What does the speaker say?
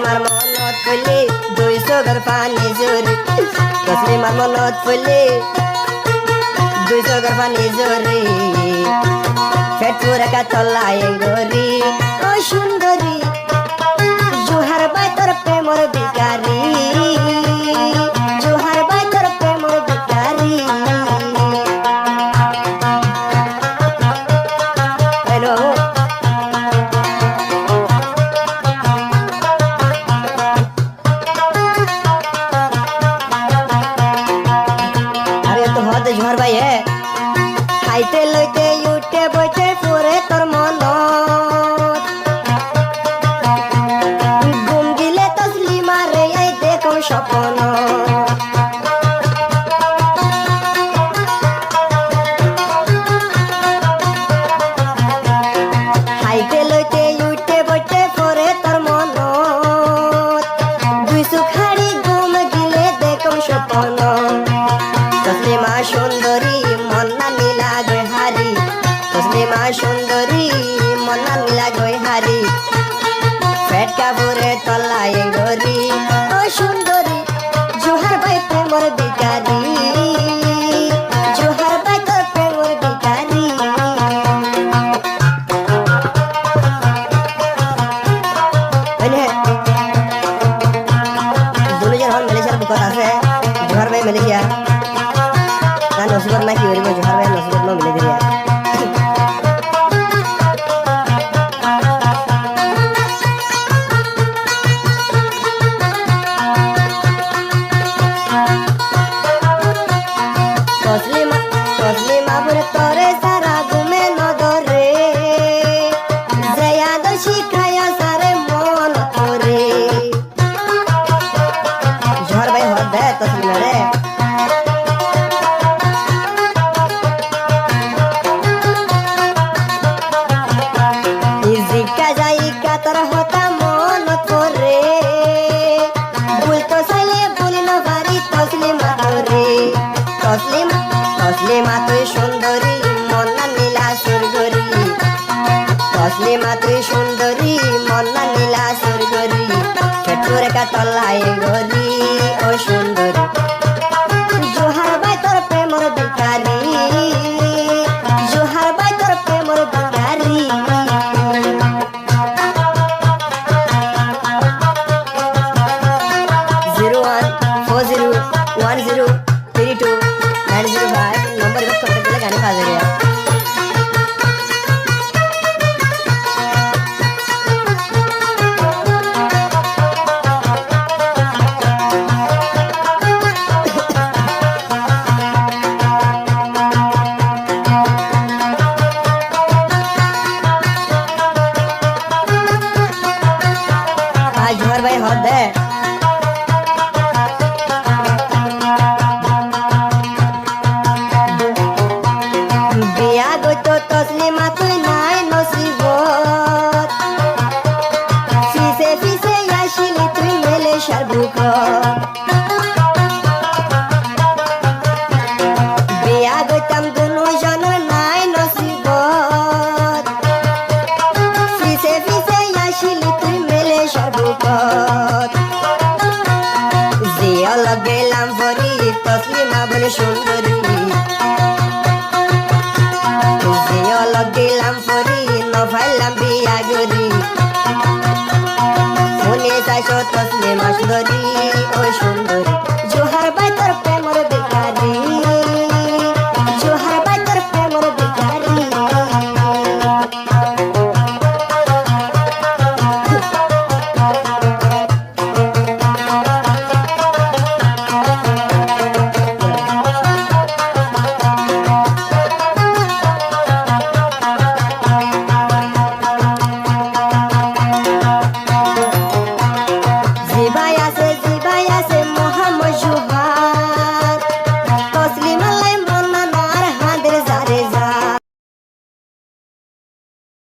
তসলিমার মনত পড়লে দুই চোখের পানি জোরে তসলিমার মনত পড়লে দুই চোখের পানি জোরে পেট পুরে কাতলায় গরি ও সুন্দরী জোহার বাই তোর প্রেমর ভিখারি জোহার বাই তোর প্রেমর ভিখারি হ্যালো আরে তো হতে জোহার ভাই খাইতে লইতে উঠে বইতে পরে তোর মন ঘুম দিলে তসলিমারে এই দেখো স্বপ্ন খাইতে লইতে উঠে বইতে পরে তোর মন দুই সুখারি ঘুম দিলে দেখো স্বপ্ন তসলিমা সুন্দরী মন্না নীলা গয়হারি তসলিমা সুন্দরী মন্না নীলা গয়হারি পেট কাবুরে তলায় গরি ও সুন্দরী জোহার ভাই প্রেমর ভিখারি জোহার ভাই তোর প্রেমর ভিখারি দুজন হল মালয়েশিয়ার বুকত আছে জোহার ভাই মালয়েশিয়া না নসিবত না কি হইব জোহার ভাই নসিবত ন মিলে দিয়া তসলিমা বলে তোরে সারা ঘুমে নদরে জয়া দো শিখায় সারে মন করে জোহার ভাই হদ দে তসলিমা রে জিকা যাইকা তোর হতা মন করে ভুলতো চাইলে ভুলি ন পারি তসলিমা তোরে তসলিমা তুই সুন্দরী মন্না নীলা সুরগরি তসলিমা তুই সুন্দরী মন্না নীলা সুরগরি পেটুরে কাতলায় গরি ও সুন্দরী জোহার বাই তোর প্রেমর ভিখারি জোহার বাই তোর প্রেমর ভিখারি জিরো 1401032 नंबर पर कांटेक्ट करके गाने पा जाएगा आज जोहर भाई हद है তসলিমা তুই নাই নসিবত ফিসে ফিসে আসিলি তুই মেলে সারবুক বিয়া গইতাম দুনু জনের নাই নসিবত ফিসে ফিসে আসিলি তুই মেলে সারবুক জিয়া লগেলাম ভরি তসলিমা বলে সুন্দরী দিলাম পরি নভাইলাম বিয়া গরি শুনে চাইছ তসলিমা সুন্দরী ও সুন্দরী